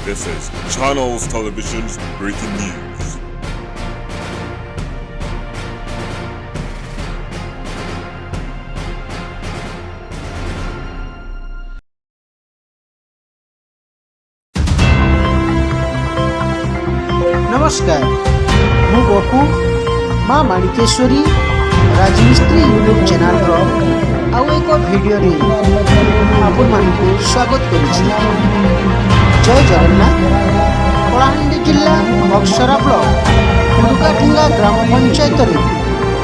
This is Channels Television's breaking news. नमस्कार मु गोपू माँ माणिकेश्वरी राजमिस्त्री यूट्यूब चैनल आउ एक वीडियो रे आपण मानकु स्वागत करुछि। जय जगन्नाथ। कलाहांडी जिला बक्सरा ब्लॉक मुरुकाठिंगा ग्राम पंचायत रे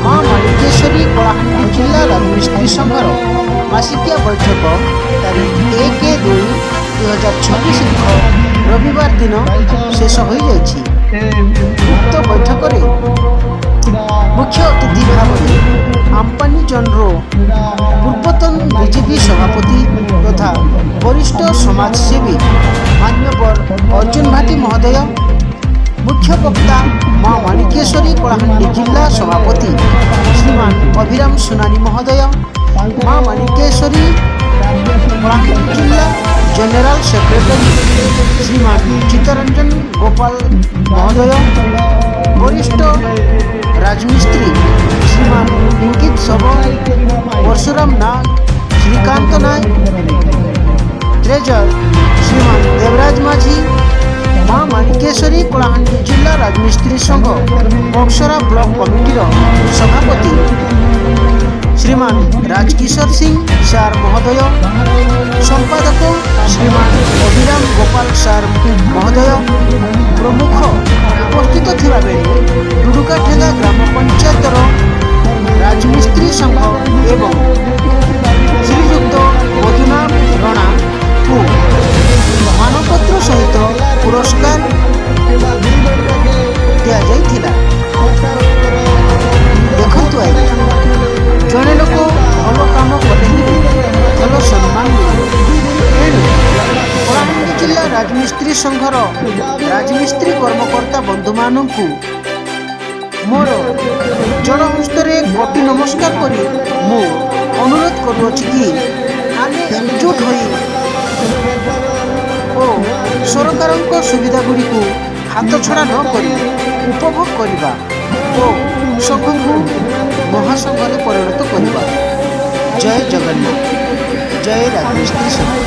माँ माणिकेश्वरी कलाहांडी जिला राजमिस्त्री संघर मासिकिया बैठक तारीख 1-2-2026 रविवार दिन शेष हो जाइछि। उक्त बैठक मुख्य अतिथि भाव में आम्पानी जनरो पूर्वतन बीजेपी सभापति तथा वरिष्ठ समाजसेवी मान्यवर अर्जुन भाटी महोदय, मुख्य वक्ता माँ माणिकेश्वरी कलाहांडी जिला सभापति श्रीमान अभिराम सुनानी महोदय, माँ माणिकेश्वरी कलाहांडी जिला जनरल सेक्रेटरी श्रीमान चित्तरंजन गोपाल महोदय, वरिष्ठ राजमिस्त्री श्रीमान इंकित सब, परशुराम नाग, श्रीकांत नायक, ट्रेजर श्रीमान देवराज माझी, माँ माणिकेश्वरी कलाहांडी जिला राजमिस्त्री संघ बक्सरा ब्लॉक कमिटीर सभापति श्रीमान राजकिशोर सिंह सार महोदय, संपादक श्रीमान अभिराम गोपाल सार महोदय प्रमुख उपस्थित थिबा बेले दुरुकाठेगा ग्राम पंचायत राजमिस्त्री संघ एवं श्रीयुक्त मधुनाम रणा को मानपत्र सहित पुरस्कार दिया जाइथिला। देखंतु आज्ञा जड़े लोक भल कम कले भल सम्मान मिले। कलाहांडी जिला राजमिस्त्री संघर राजमिस्त्री कर्मकर्ता बंधु मानक मोर जड़ हस्तरे कोटि नमस्कार करी मु अनुरोध करुछि कि आमे एकजुट होई ओ सरकारक सुविधा गुड़ी को हाथ छड़ा न करी उपभोग करिबा ओ संघ को महासंघ में परिणत करवा। जय जगन्नाथ। जय राजमिस्त्री संघ।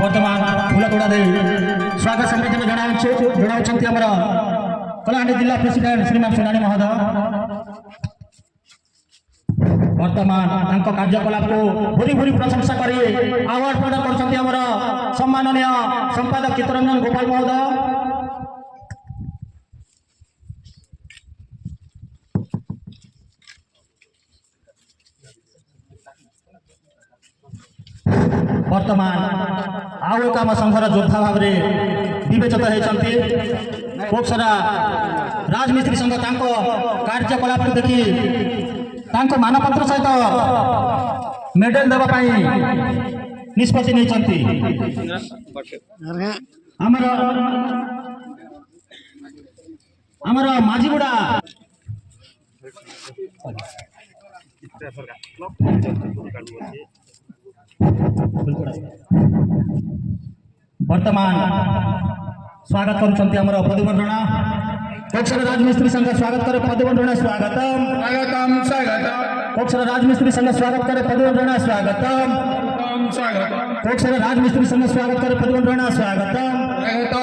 वर्तमान फूलतोड़ा दे स्वागत संबर्धना जनाउछन्ति हमर कलाहांडी जिला प्रेसिडेंट श्रीमान सुनानी महोदय। वर्तमान तांको कार्यकलाप को भूरी भूरी प्रशंसा करी अवार्ड प्रदान करछन्ति हमर सम्माननीय संपादक चित्तरंजन गोपाल महोदय। वर्तमान आउ एक आम संघर योद्धा भाव में विवेचित होती बक्सरा राजमिस्त्री संघ कार्यकलाप देखी मानपत्र सहित मेडल देवाई निष्पत्ति नहीं। आमर माझीगुड़ा वर्तमान स्वागत करुछन्ति हमर प्रतिवर्णना कोक्षर राजमिस्त्री संघ स्वागत करे पदवंदना स्वागतम स्वागतम स्वागतम कोक्षर राजमिस्त्री संघ स्वागत करे पदवंदना स्वागतम स्वागतम कोक्षर राजमिस्त्री संघ स्वागत करे पदवंदना स्वागतम स्वागतम